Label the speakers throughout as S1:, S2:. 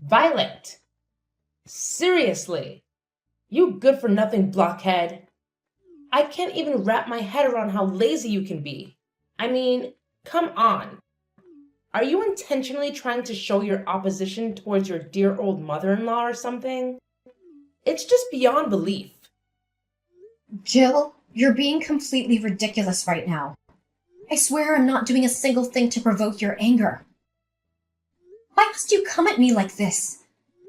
S1: Violet, seriously, you good for nothing blockhead. I can't even wrap my head around how lazy you can be. I mean, come on. Are you intentionally trying to show your opposition towards your dear old mother-in-law or something? It's just beyond belief.
S2: Jill, you're being completely ridiculous right now. I swear I'm not doing a single thing to provoke your anger. Why must you come at me like this?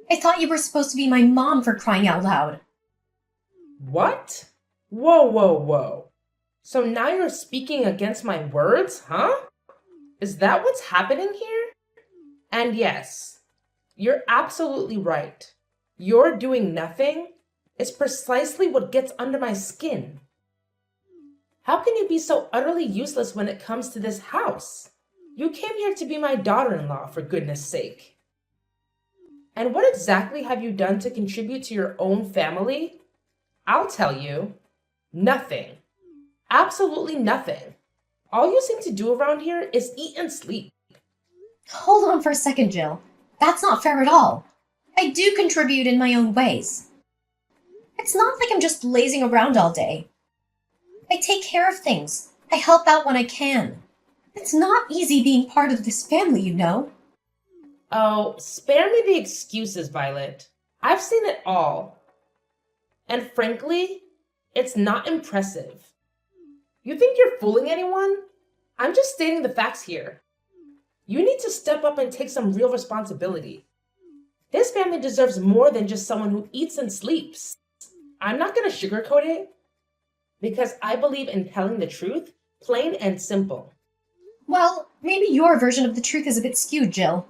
S2: I thought you were supposed to be my mom, for crying out loud.
S1: What? Whoa, whoa, whoa. So now you're speaking against my words, huh? Is that what's happening here? And yes, you're absolutely right. You're doing nothing is precisely what gets under my skin. How can you be so utterly useless when it comes to this house? You came here to be my daughter-in-law, for goodness sake. And what exactly have you done to contribute to your own family? I'll tell you, nothing. Absolutely nothing. All you seem to do around here is eat and sleep.
S2: Hold on for a second, Jill. That's not fair at all. I do contribute in my own ways. It's not like I'm just lazing around all day. I take care of things. I help out when I can. It's not easy being part of this family, you know.
S1: Oh, spare me the excuses, Violet. I've seen it all. And frankly, it's not impressive. You think you're fooling anyone? I'm just stating the facts here. You need to step up and take some real responsibility. This family deserves more than just someone who eats and sleeps. I'm not going to sugarcoat it, because I believe in telling the truth, plain and simple.
S2: Well, maybe your version of the truth is a bit skewed, Jill.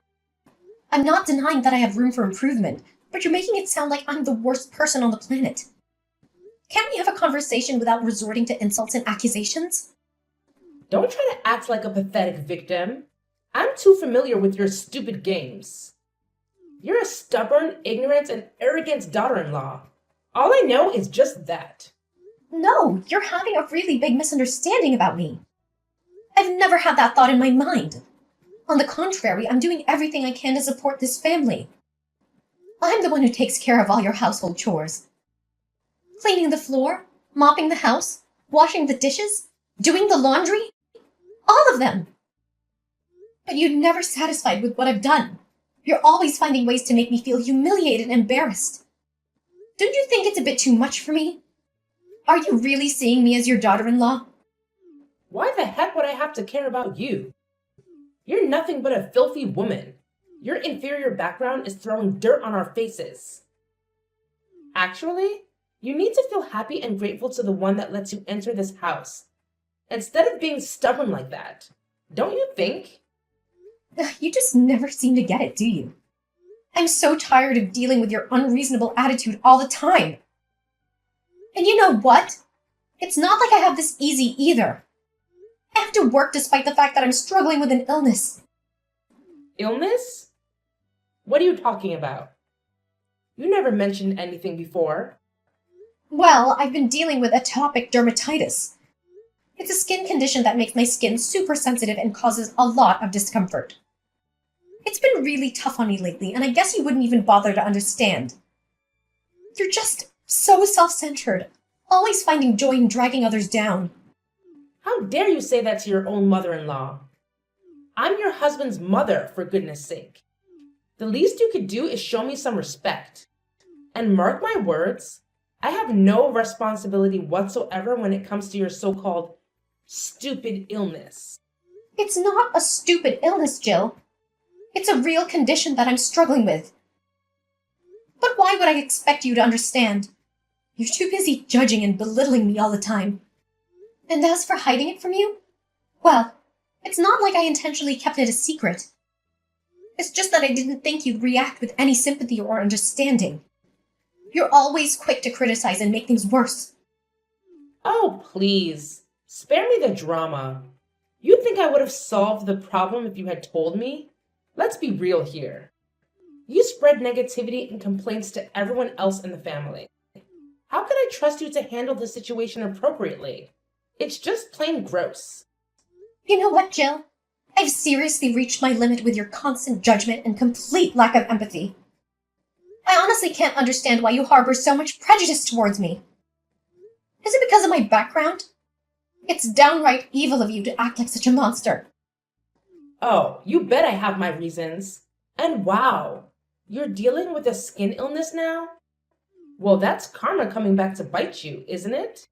S2: I'm not denying that I have room for improvement, but you're making it sound like I'm the worst person on the planet. Can't we have a conversation without resorting to insults and accusations?
S1: Don't try to act like a pathetic victim. I'm too familiar with your stupid games. You're a stubborn, ignorant, and arrogant daughter-in-law. All I know is just that.
S2: No, you're having a really big misunderstanding about me. I've never had that thought in my mind. On the contrary, I'm doing everything I can to support this family. I'm the one who takes care of all your household chores. Cleaning the floor, mopping the house, washing the dishes, doing the laundry. All of them. But you're never satisfied with what I've done. You're always finding ways to make me feel humiliated and embarrassed. Don't you think it's a bit too much for me? Are you really seeing me as your daughter-in-law?
S1: Why the heck would I have to care about you? You're nothing but a filthy woman. Your inferior background is throwing dirt on our faces. Actually, you need to feel happy and grateful to the one that lets you enter this house, instead of being stubborn like that. Don't you think?
S2: You just never seem to get it, do you? I'm so tired of dealing with your unreasonable attitude all the time. And you know what? It's not like I have this easy either. I have to work despite the fact that I'm struggling with an illness.
S1: Illness? What are you talking about? You never mentioned anything before.
S2: Well, I've been dealing with atopic dermatitis. It's a skin condition that makes my skin super sensitive and causes a lot of discomfort. It's been really tough on me lately, and I guess you wouldn't even bother to understand. You're just so self-centered, always finding joy in dragging others down.
S1: How dare you say that to your own mother-in-law? I'm your husband's mother, for goodness sake. The least you could do is show me some respect. And mark my words, I have no responsibility whatsoever when it comes to your so-called stupid illness.
S2: It's not a stupid illness, Jill. It's a real condition that I'm struggling with. But why would I expect you to understand? You're too busy judging and belittling me all the time. And as for hiding it from you, well, it's not like I intentionally kept it a secret. It's just that I didn't think you'd react with any sympathy or understanding. You're always quick to criticize and make things worse.
S1: Oh, please, spare me the drama. You think I would have solved the problem if you had told me? Let's be real here. You spread negativity and complaints to everyone else in the family. How can I trust you to handle the situation appropriately? It's just plain gross.
S2: You know what, Jill? I've seriously reached my limit with your constant judgment and complete lack of empathy. I honestly can't understand why you harbor so much prejudice towards me. Is it because of my background? It's downright evil of you to act like such a monster.
S1: Oh, you bet I have my reasons. And wow, you're dealing with a skin illness now? Well, that's karma coming back to bite you, isn't it?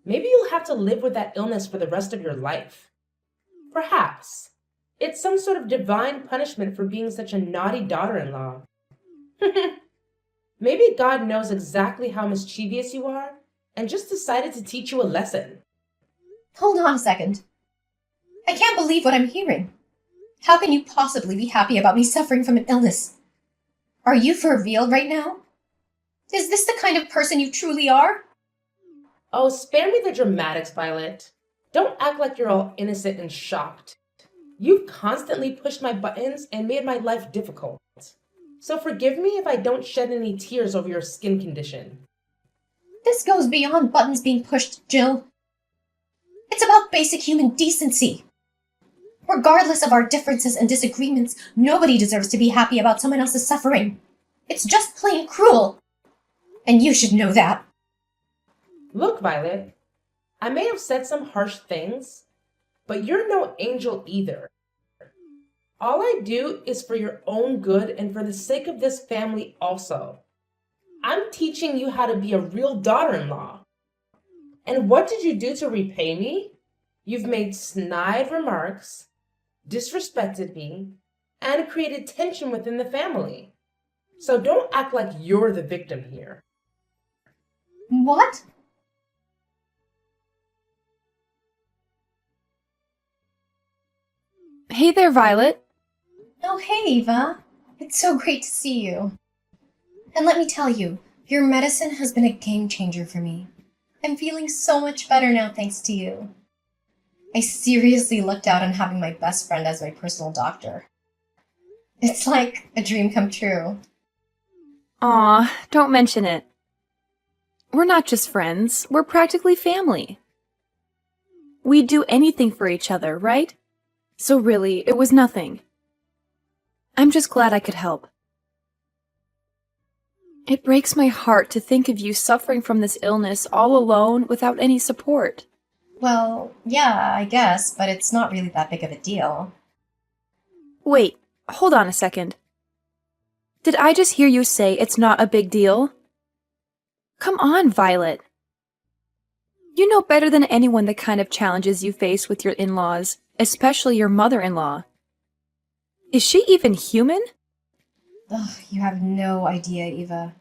S1: Maybe you'll have to live with that illness for the rest of your life. Perhaps. It's some sort of divine punishment for being such a naughty daughter-in-law. Maybe God knows exactly how mischievous you are and just decided to teach you a lesson.
S2: Hold on a second. I can't believe what I'm hearing. How can you possibly be happy about me suffering from an illness? Are you for real right now? Is this the kind of person you truly are?
S1: Oh, spare me the dramatics, Violet. Don't act like you're all innocent and shocked. You've constantly pushed my buttons and made my life difficult. So forgive me if I don't shed any tears over your skin condition.
S2: This goes beyond buttons being pushed, Jill. It's about basic human decency. Regardless of our differences and disagreements, nobody deserves to be happy about someone else's suffering. It's just plain cruel. And you should know that.
S1: Look, Violet, I may have said some harsh things, but you're no angel either. All I do is for your own good and for the sake of this family also. I'm teaching you how to be a real daughter-in-law. And what did you do to repay me? You've made snide remarks, disrespected me, and created tension within the family. So don't act like you're the victim here.
S2: What?
S3: Hey there, Violet.
S2: Oh, hey, Eva. It's so great to see you. And let me tell you, your medicine has been a game changer for me. I'm feeling so much better now thanks to you. I seriously lucked out on having my best friend as my personal doctor. It's like a dream come true.
S3: Aw, don't mention it. We're not just friends, we're practically family. We'd do anything for each other, right? So really, it was nothing. I'm just glad I could help. It breaks my heart to think of you suffering from this illness all alone without any support.
S2: Well, yeah, I guess, but it's not really that big of a deal.
S3: Wait, hold on a second. Did I just hear you say it's not a big deal? Come on, Violet. You know better than anyone the kind of challenges you face with your in-laws, especially your mother-in-law. Is she even human?
S2: Ugh, you have no idea, Eva.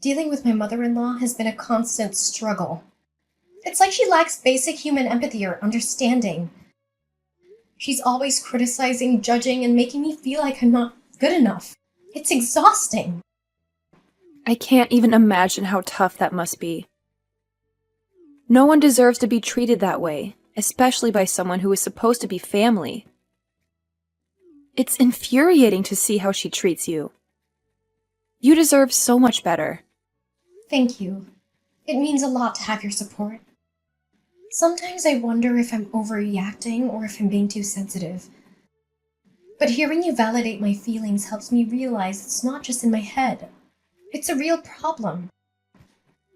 S2: Dealing with my mother-in-law has been a constant struggle. It's like she lacks basic human empathy or understanding. She's always criticizing, judging, and making me feel like I'm not good enough. It's exhausting.
S3: I can't even imagine how tough that must be. No one deserves to be treated that way, especially by someone who is supposed to be family. It's infuriating to see how she treats you. You deserve so much better.
S2: Thank you. It means a lot to have your support. Sometimes I wonder if I'm overreacting or if I'm being too sensitive. But hearing you validate my feelings helps me realize it's not just in my head. It's a real problem.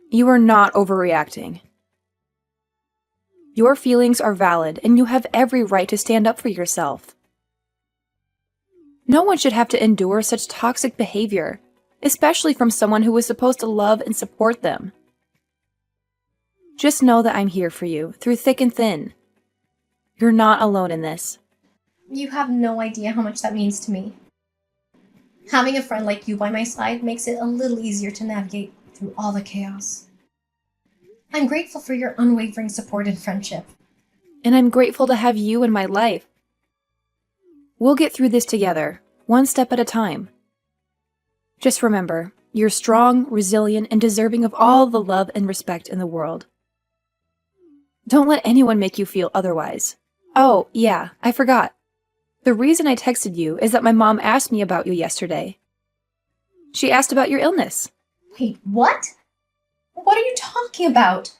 S3: You are not overreacting. Your feelings are valid, and you have every right to stand up for yourself. No one should have to endure such toxic behavior, especially from someone who is supposed to love and support them. Just know that I'm here for you, through thick and thin. You're not alone in this.
S2: You have no idea how much that means to me. Having a friend like you by my side makes it a little easier to navigate through all the chaos. I'm grateful for your unwavering support and friendship.
S3: And I'm grateful to have you in my life. We'll get through this together, one step at a time. Just remember, you're strong, resilient, and deserving of all the love and respect in the world. Don't let anyone make you feel otherwise. Oh, yeah, I forgot. The reason I texted you is that my mom asked me about you yesterday. She asked about your illness.
S2: Wait, what? What are you talking about?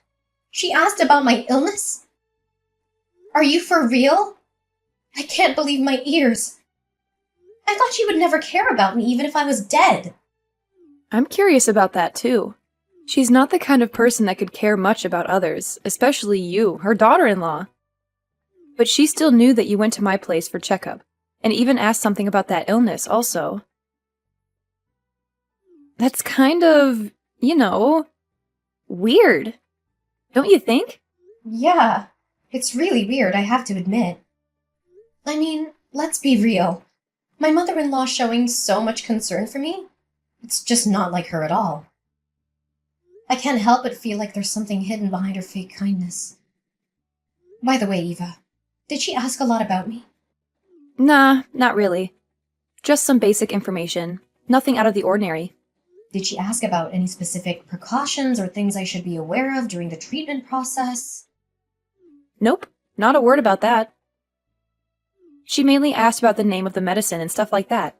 S2: She asked about my illness? Are you for real? I can't believe my ears. I thought she would never care about me even if I was dead.
S3: I'm curious about that too. She's not the kind of person that could care much about others, especially you, her daughter-in-law. But she still knew that you went to my place for checkup, and even asked something about that illness also. That's kind of, weird. Don't you think?
S2: Yeah, it's really weird, I have to admit. I mean, let's be real. My mother-in-law showing so much concern for me? It's just not like her at all. I can't help but feel like there's something hidden behind her fake kindness. By the way, Eva, did she ask a lot about me?
S3: Nah, not really. Just some basic information. Nothing out of the ordinary.
S2: Did she ask about any specific precautions or things I should be aware of during the treatment process?
S3: Nope, not a word about that. She mainly asked about the name of the medicine and stuff like that.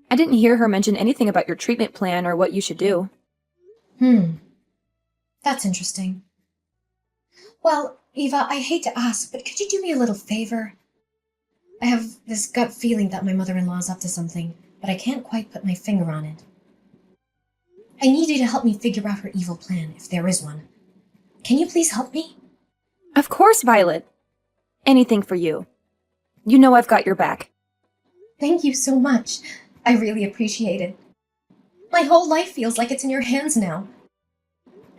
S3: I didn't hear her mention anything about your treatment plan or what you should do.
S2: That's interesting. Well, Eva, I hate to ask, but could you do me a little favor? I have this gut feeling that my mother-in-law is up to something, but I can't quite put my finger on it. I need you to help me figure out her evil plan, if there is one. Can you please help me?
S3: Of course, Violet. Anything for you. You know I've got your back.
S2: Thank you so much. I really appreciate it. My whole life feels like it's in your hands now.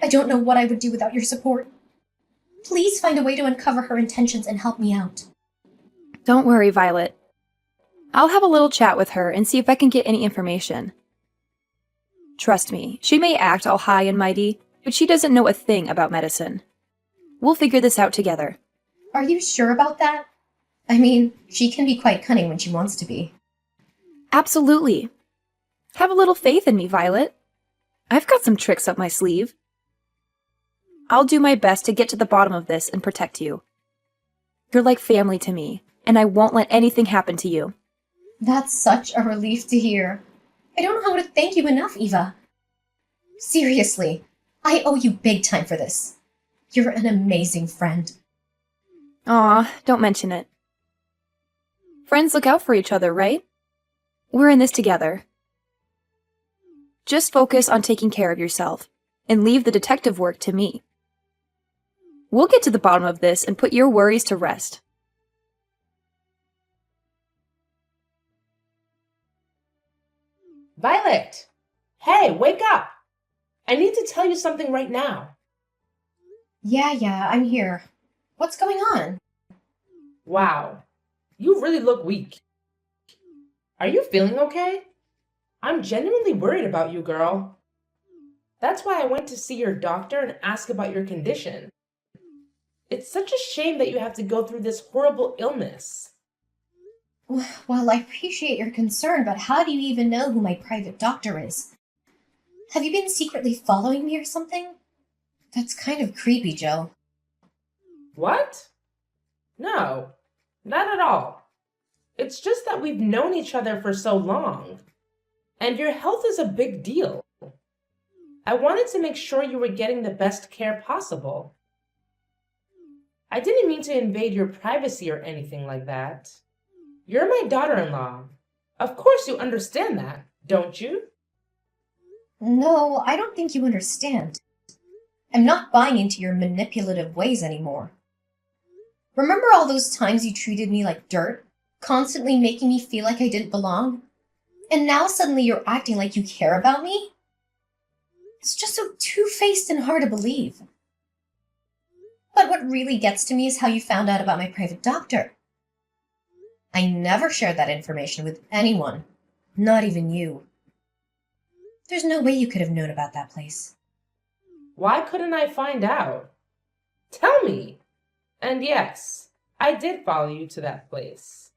S2: I don't know what I would do without your support. Please find a way to uncover her intentions and help me out.
S3: Don't worry, Violet. I'll have a little chat with her and see if I can get any information. Trust me, she may act all high and mighty, but she doesn't know a thing about medicine. We'll figure this out together.
S2: Are you sure about that? I mean, she can be quite cunning when she wants to be.
S3: Absolutely. Have a little faith in me, Violet. I've got some tricks up my sleeve. I'll do my best to get to the bottom of this and protect you. You're like family to me, and I won't let anything happen to you.
S2: That's such a relief to hear. I don't know how to thank you enough, Eva. Seriously, I owe you big time for this. You're an amazing friend.
S3: Aw, don't mention it. Friends look out for each other, right? We're in this together. Just focus on taking care of yourself, and leave the detective work to me. We'll get to the bottom of this and put your worries to rest.
S1: Violet! Hey, wake up! I need to tell you something right now.
S2: Yeah, I'm here. What's going on?
S1: Wow, you really look weak. Are you feeling okay? I'm genuinely worried about you, girl. That's why I went to see your doctor and ask about your condition. It's such a shame that you have to go through this horrible illness.
S2: Well, I appreciate your concern, but how do you even know who my private doctor is? Have you been secretly following me or something? That's kind of creepy, Joe.
S1: What? No, not at all. It's just that we've known each other for so long, and your health is a big deal. I wanted to make sure you were getting the best care possible. I didn't mean to invade your privacy or anything like that. You're my daughter-in-law. Of course you understand that, don't you?
S2: No, I don't think you understand. I'm not buying into your manipulative ways anymore. Remember all those times you treated me like dirt, constantly making me feel like I didn't belong? And now suddenly you're acting like you care about me? It's just so two-faced and hard to believe. But what really gets to me is how you found out about my private doctor. I never shared that information with anyone, not even you. There's no way you could have known about that place.
S1: Why couldn't I find out? Tell me! And yes, I did follow you to that place.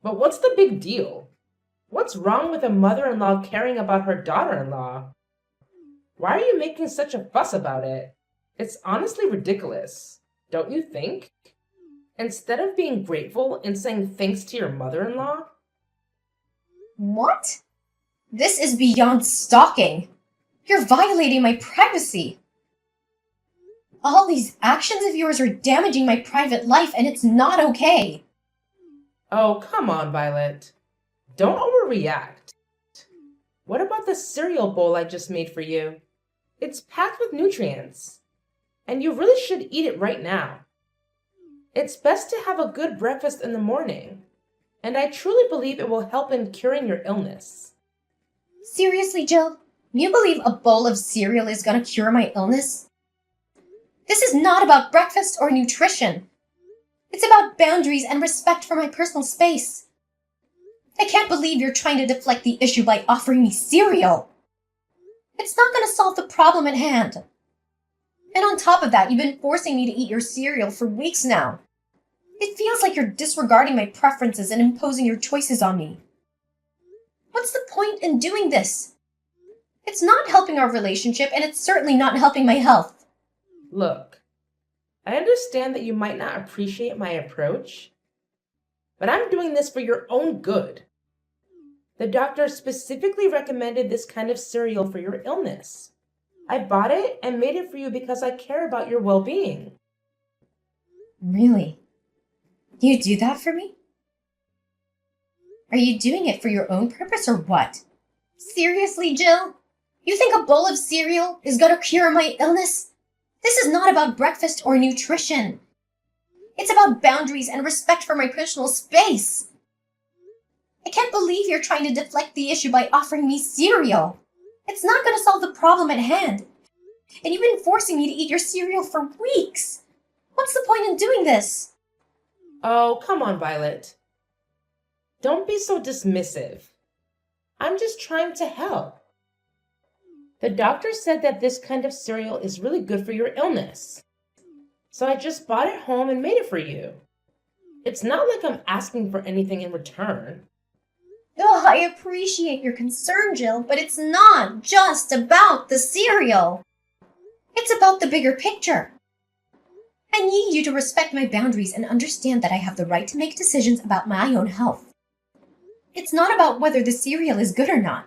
S1: But what's the big deal? What's wrong with a mother-in-law caring about her daughter-in-law? Why are you making such a fuss about it? It's honestly ridiculous, don't you think? Instead of being grateful and saying thanks to your mother-in-law?
S2: What? This is beyond stalking. You're violating my privacy. All these actions of yours are damaging my private life, and it's not okay.
S1: Oh, come on, Violet. Don't overreact. What about the cereal bowl I just made for you? It's packed with nutrients, and you really should eat it right now. It's best to have a good breakfast in the morning, and I truly believe it will help in curing your illness.
S2: Seriously, Jill? You believe a bowl of cereal is gonna cure my illness? This is not about breakfast or nutrition. It's about boundaries and respect for my personal space. I can't believe you're trying to deflect the issue by offering me cereal. It's not gonna solve the problem at hand. And on top of that, you've been forcing me to eat your cereal for weeks now. It feels like you're disregarding my preferences and imposing your choices on me. What's the point in doing this? It's not helping our relationship, and it's certainly not helping my health.
S1: Look, I understand that you might not appreciate my approach, but I'm doing this for your own good. The doctor specifically recommended this kind of cereal for your illness. I bought it and made it for you because I care about your well-being.
S2: Really? You do that for me? Are you doing it for your own purpose or what? Seriously, Jill? You think a bowl of cereal is gonna cure my illness? This is not about breakfast or nutrition. It's about boundaries and respect for my personal space. I can't believe you're trying to deflect the issue by offering me cereal. It's not gonna solve the problem at hand. And you've been forcing me to eat your cereal for weeks. What's the point in doing this?
S1: Oh, come on, Violet. Don't be so dismissive. I'm just trying to help. The doctor said that this kind of cereal is really good for your illness. So I just bought it home and made it for you. It's not like I'm asking for anything in return.
S2: Oh, I appreciate your concern, Jill, but it's not just about the cereal. It's about the bigger picture. I need you to respect my boundaries and understand that I have the right to make decisions about my own health. It's not about whether the cereal is good or not.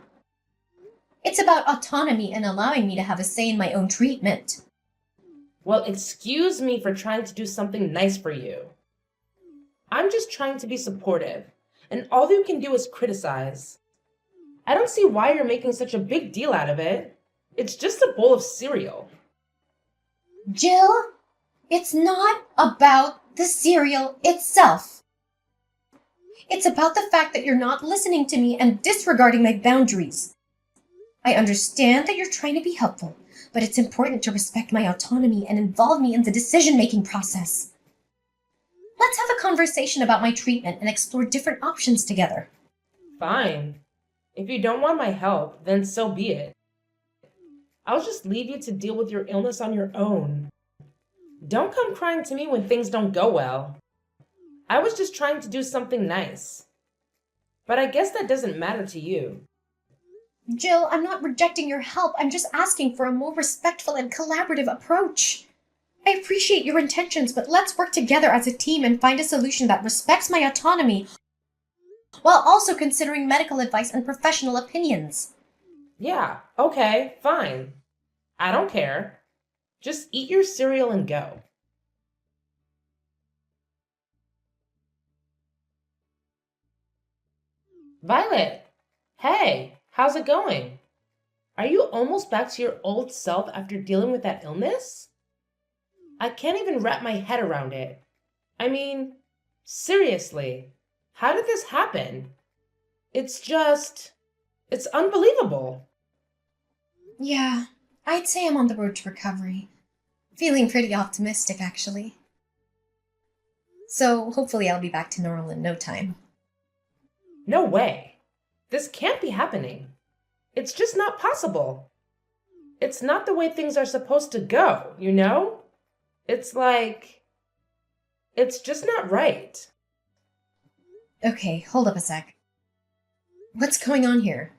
S2: It's about autonomy and allowing me to have a say in my own treatment.
S1: Well, excuse me for trying to do something nice for you. I'm just trying to be supportive, and all you can do is criticize. I don't see why you're making such a big deal out of it. It's just a bowl of cereal.
S2: Jill, it's not about the cereal itself. It's about the fact that you're not listening to me and disregarding my boundaries. I understand that you're trying to be helpful, but it's important to respect my autonomy and involve me in the decision-making process. Let's have a conversation about my treatment and explore different options together.
S1: Fine. If you don't want my help, then so be it. I'll just leave you to deal with your illness on your own. Don't come crying to me when things don't go well. I was just trying to do something nice. But I guess that doesn't matter to you.
S2: Jill, I'm not rejecting your help. I'm just asking for a more respectful and collaborative approach. I appreciate your intentions, but let's work together as a team and find a solution that respects my autonomy while also considering medical advice and professional opinions.
S1: Yeah, okay, fine. I don't care. Just eat your cereal and go. Violet, hey, how's it going? Are you almost back to your old self after dealing with that illness? I can't even wrap my head around it. I mean, seriously, how did this happen? It's unbelievable.
S2: Yeah, I'd say I'm on the road to recovery. Feeling pretty optimistic, actually. So hopefully I'll be back to normal in no time.
S1: No way. This can't be happening. It's just not possible. It's not the way things are supposed to go, you know? It's just not right.
S2: Okay, hold up a sec. What's going on here?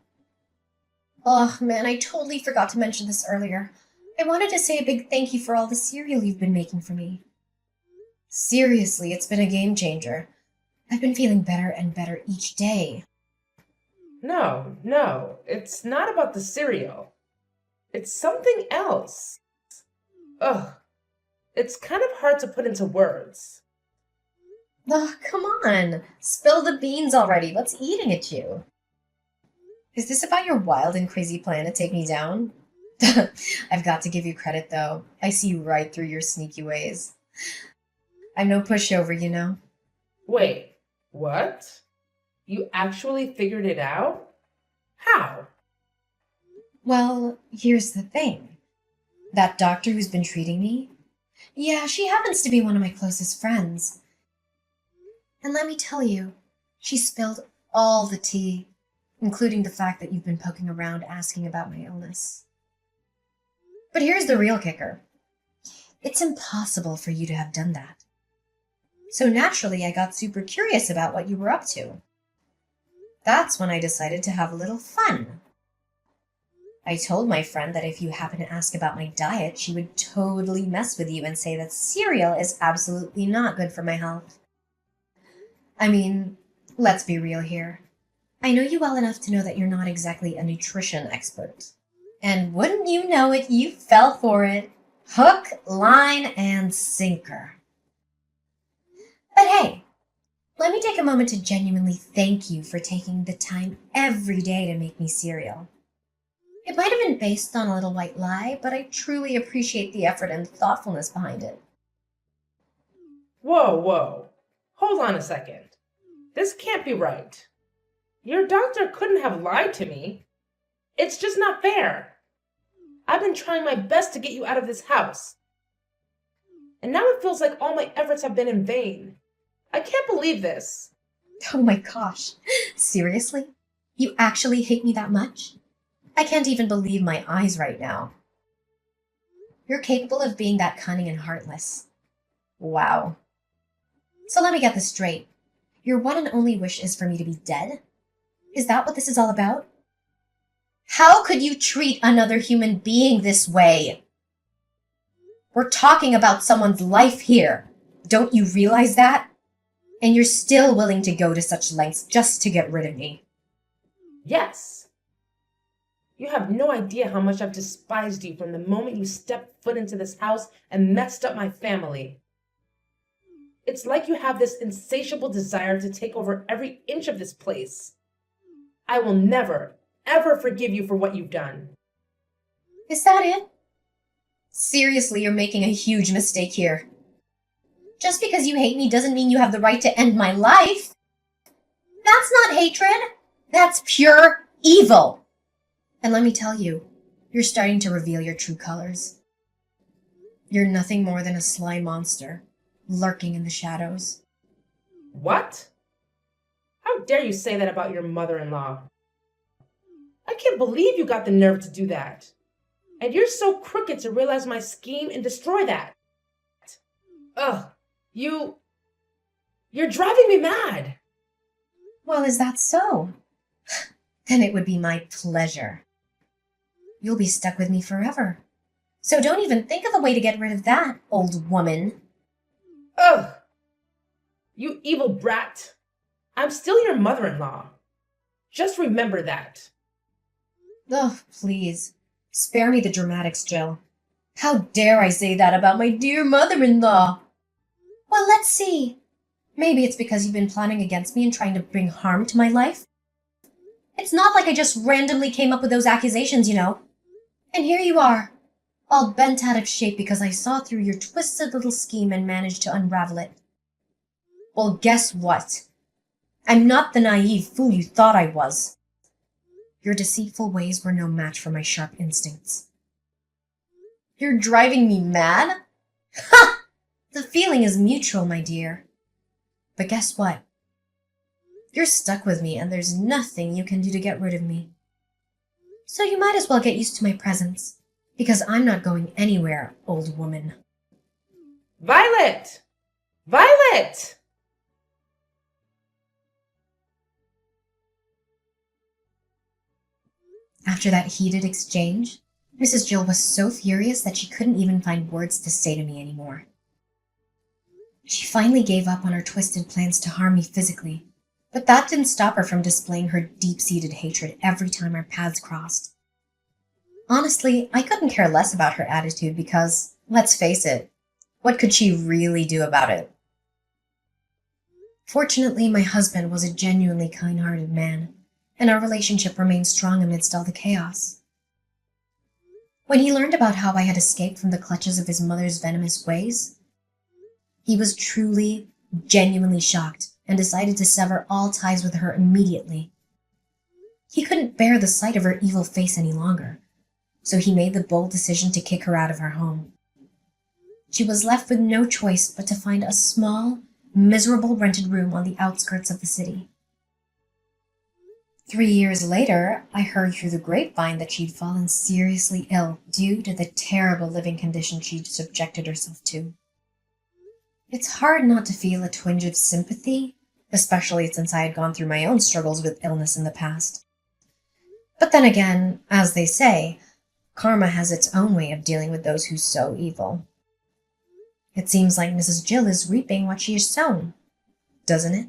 S2: Oh man, I totally forgot to mention this earlier. I wanted to say a big thank you for all the cereal you've been making for me. Seriously, it's been a game changer. I've been feeling better and better each day.
S1: No, it's not about the cereal. It's something else. Ugh, it's kind of hard to put into words.
S2: Oh, come on. Spill the beans already. What's eating at you? Is this about your wild and crazy plan to take me down? I've got to give you credit, though. I see right through your sneaky ways. I'm no pushover, you know.
S1: Wait, what? You actually figured it out? How?
S2: Well, here's the thing. That doctor who's been treating me? Yeah, she happens to be one of my closest friends. And let me tell you, she spilled all the tea, including the fact that you've been poking around asking about my illness. But here's the real kicker. It's impossible for you to have done that. So naturally, I got super curious about what you were up to. That's when I decided to have a little fun. I told my friend that if you happen to ask about my diet, she would totally mess with you and say that cereal is absolutely not good for my health. I mean, let's be real here. I know you well enough to know that you're not exactly a nutrition expert. And wouldn't you know it, you fell for it. Hook, line, and sinker. But hey, let me take a moment to genuinely thank you for taking the time every day to make me cereal. It might have been based on a little white lie, but I truly appreciate the effort and thoughtfulness behind it.
S1: Whoa. Hold on a second. This can't be right. Your doctor couldn't have lied to me. It's just not fair. I've been trying my best to get you out of this house. And now it feels like all my efforts have been in vain. I can't believe this.
S2: Oh my gosh, seriously? You actually hate me that much? I can't even believe my eyes right now. You're capable of being that cunning and heartless. Wow. So let me get this straight. Your one and only wish is for me to be dead? Is that what this is all about? How could you treat another human being this way? We're talking about someone's life here. Don't you realize that? And you're still willing to go to such lengths just to get rid of me.
S1: Yes. You have no idea how much I've despised you from the moment you stepped foot into this house and messed up my family. It's like you have this insatiable desire to take over every inch of this place. I will never, ever forgive you for what you've done.
S2: Is that it? Seriously, you're making a huge mistake here. Just because you hate me doesn't mean you have the right to end my life. That's not hatred. That's pure evil. And let me tell you, you're starting to reveal your true colors. You're nothing more than a sly monster, lurking in the shadows.
S1: What? How dare you say that about your mother-in-law? I can't believe you got the nerve to do that. And you're so crooked to realize my scheme and destroy that. Ugh, you're driving me mad.
S2: Well, is that so? Then it would be my pleasure. You'll be stuck with me forever. So don't even think of a way to get rid of that, old woman.
S1: Ugh, you evil brat. I'm still your mother-in-law. Just remember that.
S2: Oh, please. Spare me the dramatics, Jill. How dare I say that about my dear mother-in-law? Well, let's see. Maybe it's because you've been plotting against me and trying to bring harm to my life. It's not like I just randomly came up with those accusations, you know. And here you are, all bent out of shape because I saw through your twisted little scheme and managed to unravel it. Well, guess what? I'm not the naive fool you thought I was. Your deceitful ways were no match for my sharp instincts. You're driving me mad? Ha! The feeling is mutual, my dear. But guess what? You're stuck with me and there's nothing you can do to get rid of me. So you might as well get used to my presence, because I'm not going anywhere, old woman.
S1: Violet! Violet!
S2: After that heated exchange, Mrs. Jill was so furious that she couldn't even find words to say to me anymore. She finally gave up on her twisted plans to harm me physically, but that didn't stop her from displaying her deep-seated hatred every time our paths crossed. Honestly, I couldn't care less about her attitude because, let's face it, what could she really do about it? Fortunately, my husband was a genuinely kind-hearted man, and our relationship remained strong amidst all the chaos. When he learned about how I had escaped from the clutches of his mother's venomous ways, he was truly, genuinely shocked and decided to sever all ties with her immediately. He couldn't bear the sight of her evil face any longer, so he made the bold decision to kick her out of our home. She was left with no choice but to find a small, miserable rented room on the outskirts of the city. 3 years later, I heard through the grapevine that she'd fallen seriously ill due to the terrible living conditions she'd subjected herself to. It's hard not to feel a twinge of sympathy, especially since I had gone through my own struggles with illness in the past. But then again, as they say, karma has its own way of dealing with those who sow evil. It seems like Mrs. Jill is reaping what she has sown, doesn't it?